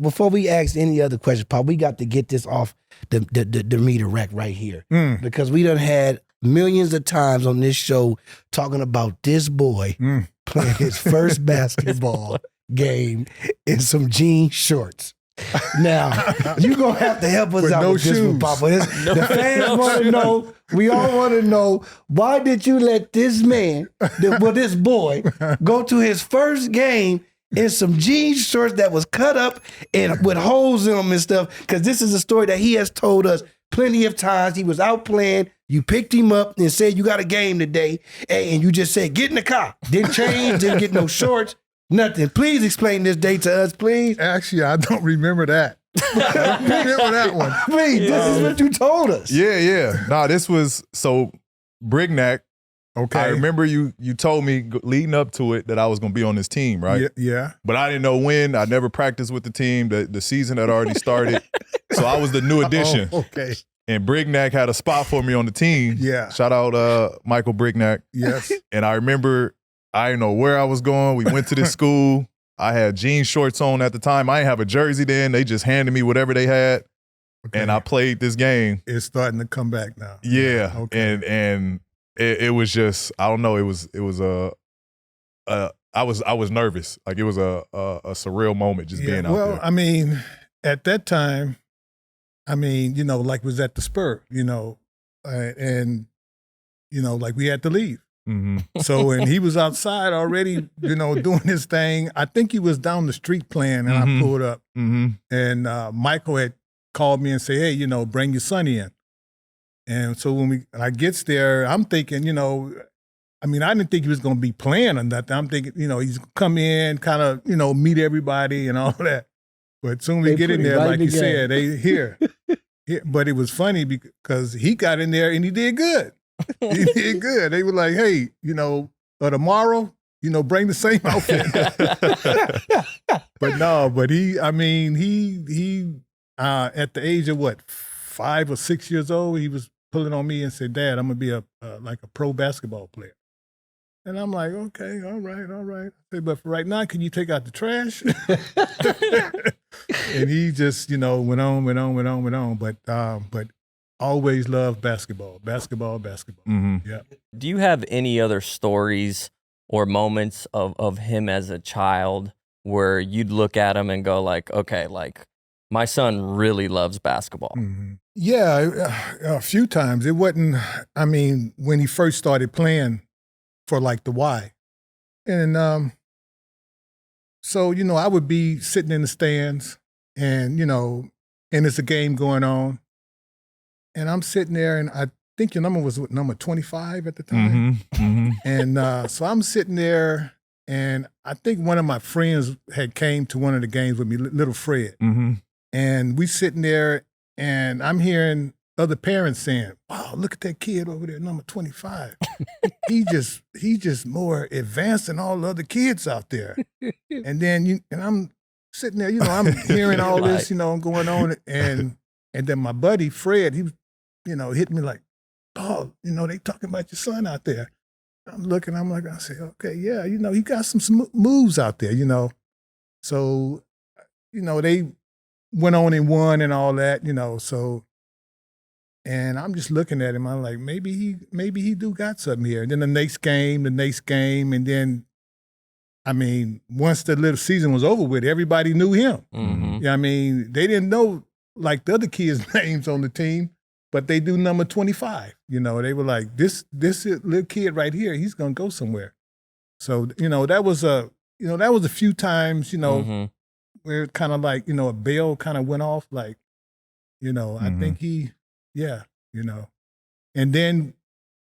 before we ask any other questions, Paul, we got to get this off the meter rack right here. Because we done had millions of times on this show talking about this boy playing his first basketball game in some jean shorts. Now, you're going to have to help us out with this one, Papa. The fans want to know, we all want to know, why did you let this man, this boy, go to his first game in some jean shorts that was cut up and with holes in them and stuff? Because this is a story that he has told us plenty of times. He was out playing. You picked him up and said, you got a game today. And you just said, get in the car. Didn't change, didn't get no shorts. Nothing. Please explain this day to us, please. Actually, I don't remember that. I don't remember that one. Please, this is what you told us. Yeah. No, this was, so Brignac, Okay. I remember you told me leading up to it that I was going to be on this team, right? Yeah. But I didn't know when. I never practiced with the team. The season had already started. So I was the new addition. Oh, okay. And Brignac had a spot for me on the team. Yeah. Shout out Michael Brignac. Yes. And I remember, I didn't know where I was going. We went to this school. I had jean shorts on at the time. I didn't have a jersey then. They just handed me whatever they had. Okay. And I played this game. It's starting to come back now. Yeah. Okay. And it was just, I don't know, it was I was nervous. Like it was a surreal moment just being out there. Well, I mean, at that time, like was at the Spur, and like we had to leave. Mm-hmm. So, and he was outside already, doing his thing. I think he was down the street playing, and I pulled up. Mm-hmm. And Michael had called me and said, hey, bring your son in. And so when I gets there, I'm thinking, I didn't think he was going to be playing or nothing. I'm thinking, he's going to come in, kind of, meet everybody and all that. But soon we get in there, like you said, they here. But it was funny because he got in there and he did good. He did good. They were like, hey, tomorrow, bring the same outfit. But he at the age of 5 or 6 years old, he was pulling on me and said, Dad, I'm going to be like a pro basketball player. And I'm like, okay, all right. I said, but for right now, can you take out the trash? And he just, went on. But always loved basketball. Mm-hmm. Yeah. Do you have any other stories or moments of him as a child where you'd look at him and go like, okay, like my son really loves basketball? Mm-hmm. Yeah, a few times. It wasn't, when he first started playing for like the Y. And so, I would be sitting in the stands and, and it's a game going on. And I'm sitting there and I think your number was number 25 at the time. Mm-hmm. Mm-hmm. And so I'm sitting there and I think one of my friends had came to one of the games with me, little Fred. Mm-hmm. And we sitting there and I'm hearing other parents saying, wow, look at that kid over there, number 25. He just more advanced than all the other kids out there. And then and I'm sitting there, I'm hearing all this, going on. And then my buddy Fred, he hit me like, Paul, they talking about your son out there. I'm looking, I say, okay, yeah, he got some moves out there, So, they went on and won and all that, so. And I'm just looking at him. I'm like, maybe he do got something here. And then the next game, and then, once the little season was over with, everybody knew him. Mm-hmm. They didn't know like the other kids' names on the team, but they do number 25. They were like, this little kid right here, he's gonna go somewhere. So that was a few times mm-hmm. where it kind of like a bell kind of went off. Like Mm-hmm. I think he. Yeah, And then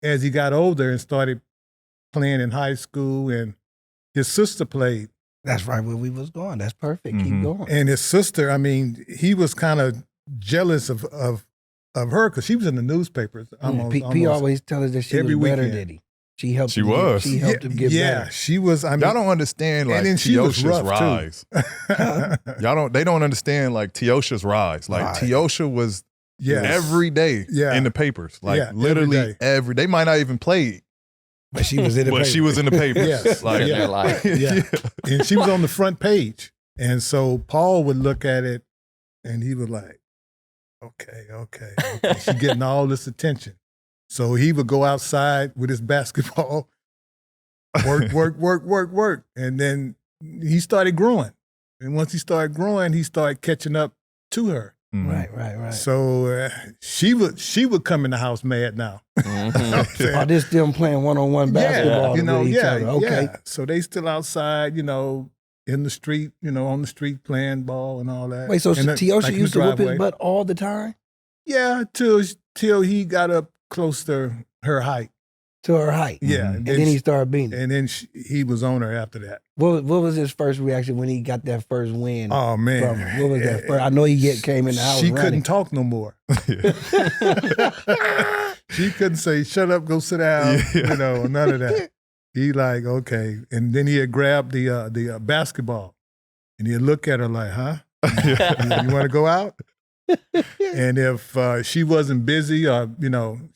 as he got older and started playing in high school and his sister played. That's right where we was going. That's perfect. Mm-hmm. Keep going. And his sister, he was kind of jealous of her because she was in the newspapers. P always tell us that she was better weekend. than he. She helped She him was. She helped him get better. Yeah, she was. Y'all don't understand like Teosha's rise. They don't understand like Teosha's rise. Like Right. Teosha was Yes. every day Yeah. in the papers. Like Yeah, literally every day. they might not even play, But she was in the but paper. she was in the papers. Yes. Like, Yeah. Yeah. And she was on the front page. And so Paul would look at it and he would like, okay. She getting all this attention. So he would go outside with his basketball, work. And then he started growing. And once he started growing, he started catching up to her. Mm-hmm. Right. So she would come in the house mad now. Mm-hmm. Are they still playing one-on-one basketball? With each other? Okay. Yeah. So they still outside, in the street, on the street playing ball and all that. Wait, so Teosha like used to whoop his butt all the time? Yeah, till he got up close to her height. To her height. Yeah. And then he started beating her. And then he was on her after that. What was his first reaction when he got that first win? Oh, man. From her? What was that first? I know he came in the house She running. couldn't talk no more. She couldn't say, shut up, go sit down, none of that. He like, okay. And then he had grabbed the basketball and he'd look at her like, huh? You want to go out? And if she wasn't busy or,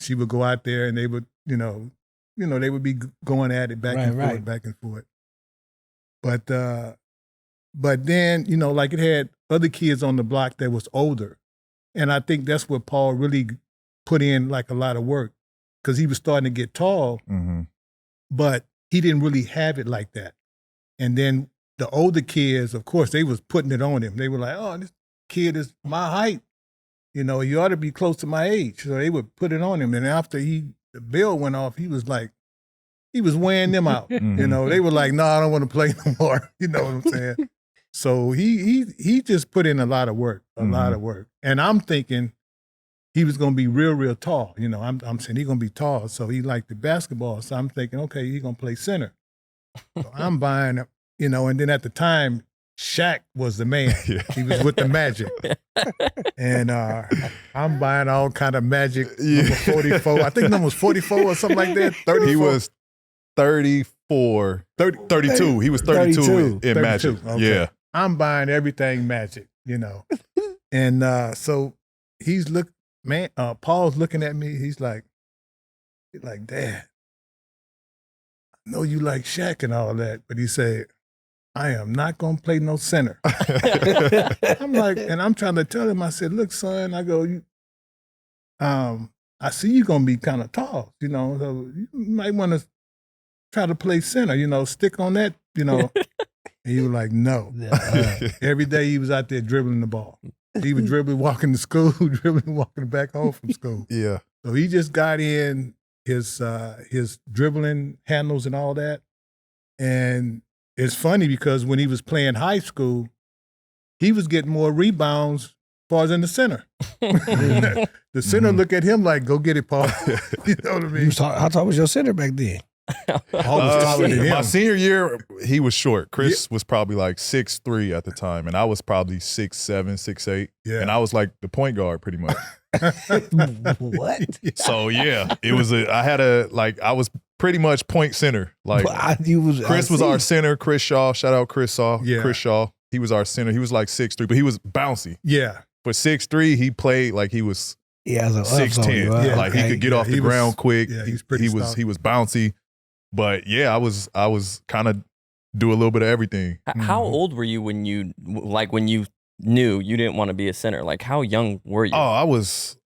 she would go out there and they would, they would be going at it back and forth. But then, like it had other kids on the block that was older. And I think that's where Paul really put in like a lot of work because he was starting to get tall, but he didn't really have it like that. And then the older kids, of course, they was putting it on him. They were like, oh, this kid is my height. You ought to be close to my age. So they would put it on him. And after the bell went off, he was weighing them out. They were like, no, I don't want to play no more. You know what I'm saying? So he just put in a lot of work, lot of work. And I'm thinking he was going to be real, real tall. I'm saying he's going to be tall. So he liked the basketball. So I'm thinking, okay, he's going to play center. So I'm buying, and then at the time, Shaq was the man. Yeah. He was with the Magic. And I'm buying all kind of Magic, number 44. I think number was 44 or something like that. 34. He was 32. He was 32 in Magic. Okay. Yeah. I'm buying everything Magic, And so Paul's looking at me. He's like, Dad, I know you like Shaq and all that, but he said, I am not going to play no center. I'm like, and I'm trying to tell him, I said, look, son, I go, I see you going to be kind of tall, so you might want to try to play center, stick on that, And he was like, no. Every day he was out there dribbling the ball. He was dribbling, walking to school, dribbling, walking back home from school. Yeah. So he just got in his dribbling handles and all that. And it's funny because when he was playing high school, he was getting more rebounds as far as in the center. The center look at him like, go get it, Paul. You know what I mean? How tall was your center back then? Paul was taller than him. My senior year, he was short. Chris was probably like 6'3" at the time, and I was probably 6'7", 6'8". Yeah. And I was like the point guard pretty much. What? So yeah, it was I was pretty much point center. Like Chris was our center. Chris Shaw, shout out Chris Shaw. Yeah. Chris Shaw, he was our center. He was like 6'3", but he was bouncy. Yeah. For 6'3", he played like he was 6'10". Yeah, like he could get off the ground quick. Yeah, he was was bouncy. But yeah, I was kind of do a little bit of everything. How old were you when you knew you didn't want to be a center? Like, how young were you? Oh, as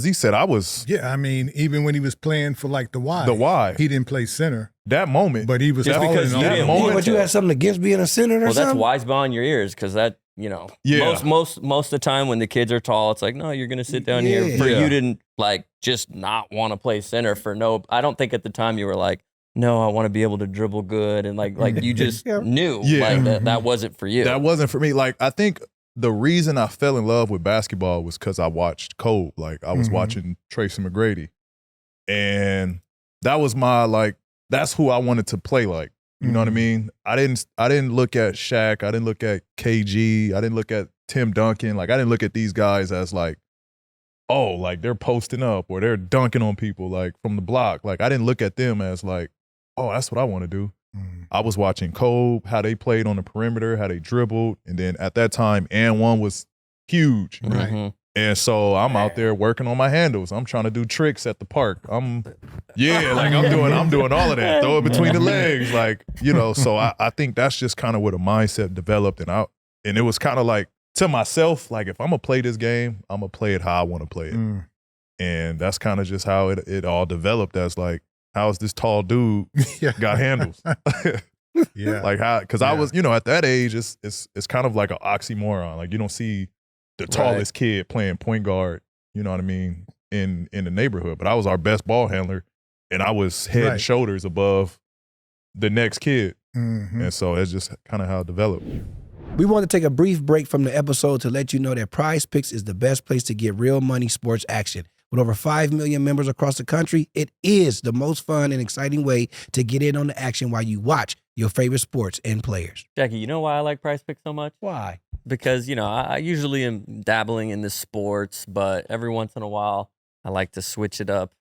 he said, I was. Yeah, even when he was playing for like the Y, he didn't play center. That moment. But he was just taller because than you all didn't that want But you had something against being a center or well, something? that's wise behind your ears because that, most of the time when the kids are tall, it's like, no, you're going to sit down here. For you didn't just not want to play center for no. I don't think at the time you were like, no, I want to be able to dribble good. And like you just knew that wasn't for you. That wasn't for me. Like, I think the reason I fell in love with basketball was because I watched Kobe. Like, I was watching Tracy McGrady. And that was that's who I wanted to play like. You know what I mean? I didn't look at Shaq. I didn't look at KG. I didn't look at Tim Duncan. Like, I didn't look at these guys as like, oh, like they're posting up or they're dunking on people like from the block. Like, I didn't look at them as like, oh, that's what I want to do. I was watching Kobe, how they played on the perimeter, how they dribbled. And then at that time, and one was huge. Right. And so I'm out there working on my handles. I'm trying to do tricks at the park. I'm doing all of that. Throw it between the legs, like, so I think that's just kind of where the mindset developed. And it was kind of like, to myself, like, if I'm gonna play this game, I'm gonna play it how I want to play it. And that's kind of just how it all developed, as like, how's this tall dude got handles? Like how, because I was, at that age, it's kind of like an oxymoron. Like, you don't see the tallest kid playing point guard, you know what I mean, in the neighborhood. But I was our best ball handler, and I was head and shoulders above the next kid. And so it's just kind of how it developed. We want to take a brief break from the episode to let you know that PrizePicks is the best place to get real money sports action. With over 5 million members across the country, it is the most fun and exciting way to get in on the action while you watch your favorite sports and players. Jackie, you know why I like PrizePicks so much? Why? Because, I usually am dabbling in the sports, but every once in a while, I like to switch it up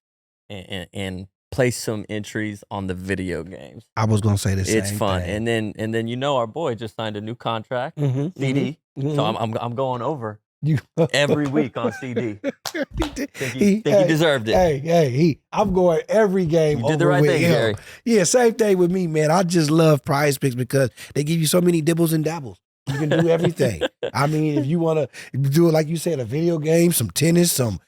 and place some entries on the video games. I was going to say the same It's fun. thing. And then our boy just signed a new contract, CD. So I'm going over every week on CD. Think he deserved it. I'm going every game. You did the right thing, Gary. Yeah, same thing with me, man. I just love PrizePicks because they give you so many dibbles and dabbles. You can do everything. I mean, if you want to do it, like you said, a video game, some tennis, some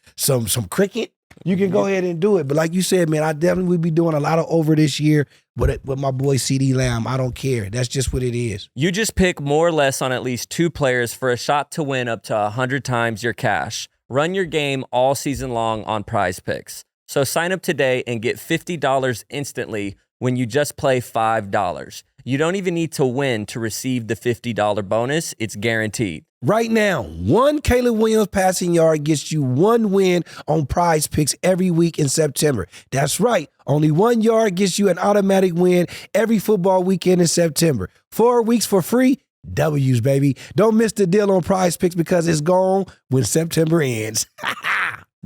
cricket, you can go ahead and do it. But like you said, man, I definitely will be doing a lot of over this year with my boy CD Lamb. I don't care. That's just what it is. You just pick more or less on at least 2 players for a shot to win up to 100 times your cash. Run your game all season long on PrizePicks. So sign up today and get $50 instantly when you just play $5. You don't even need to win to receive the $50 bonus. It's guaranteed. Right now, one Caleb Williams passing yard gets you 1 win on PrizePicks every week in September. That's right. Only 1 yard gets you an automatic win every football weekend in September. 4 weeks for free. W's, baby. Don't miss the deal on PrizePicks because it's gone when September ends.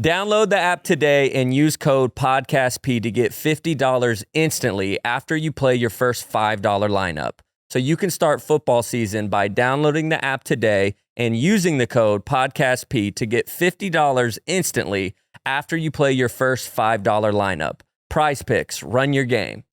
Download the app today and use code PODCASTP to get $50 instantly after you play your first $5 lineup. So you can start football season by downloading the app today and using the code PODCASTP to get $50 instantly after you play your first $5 lineup. PrizePicks, run your game.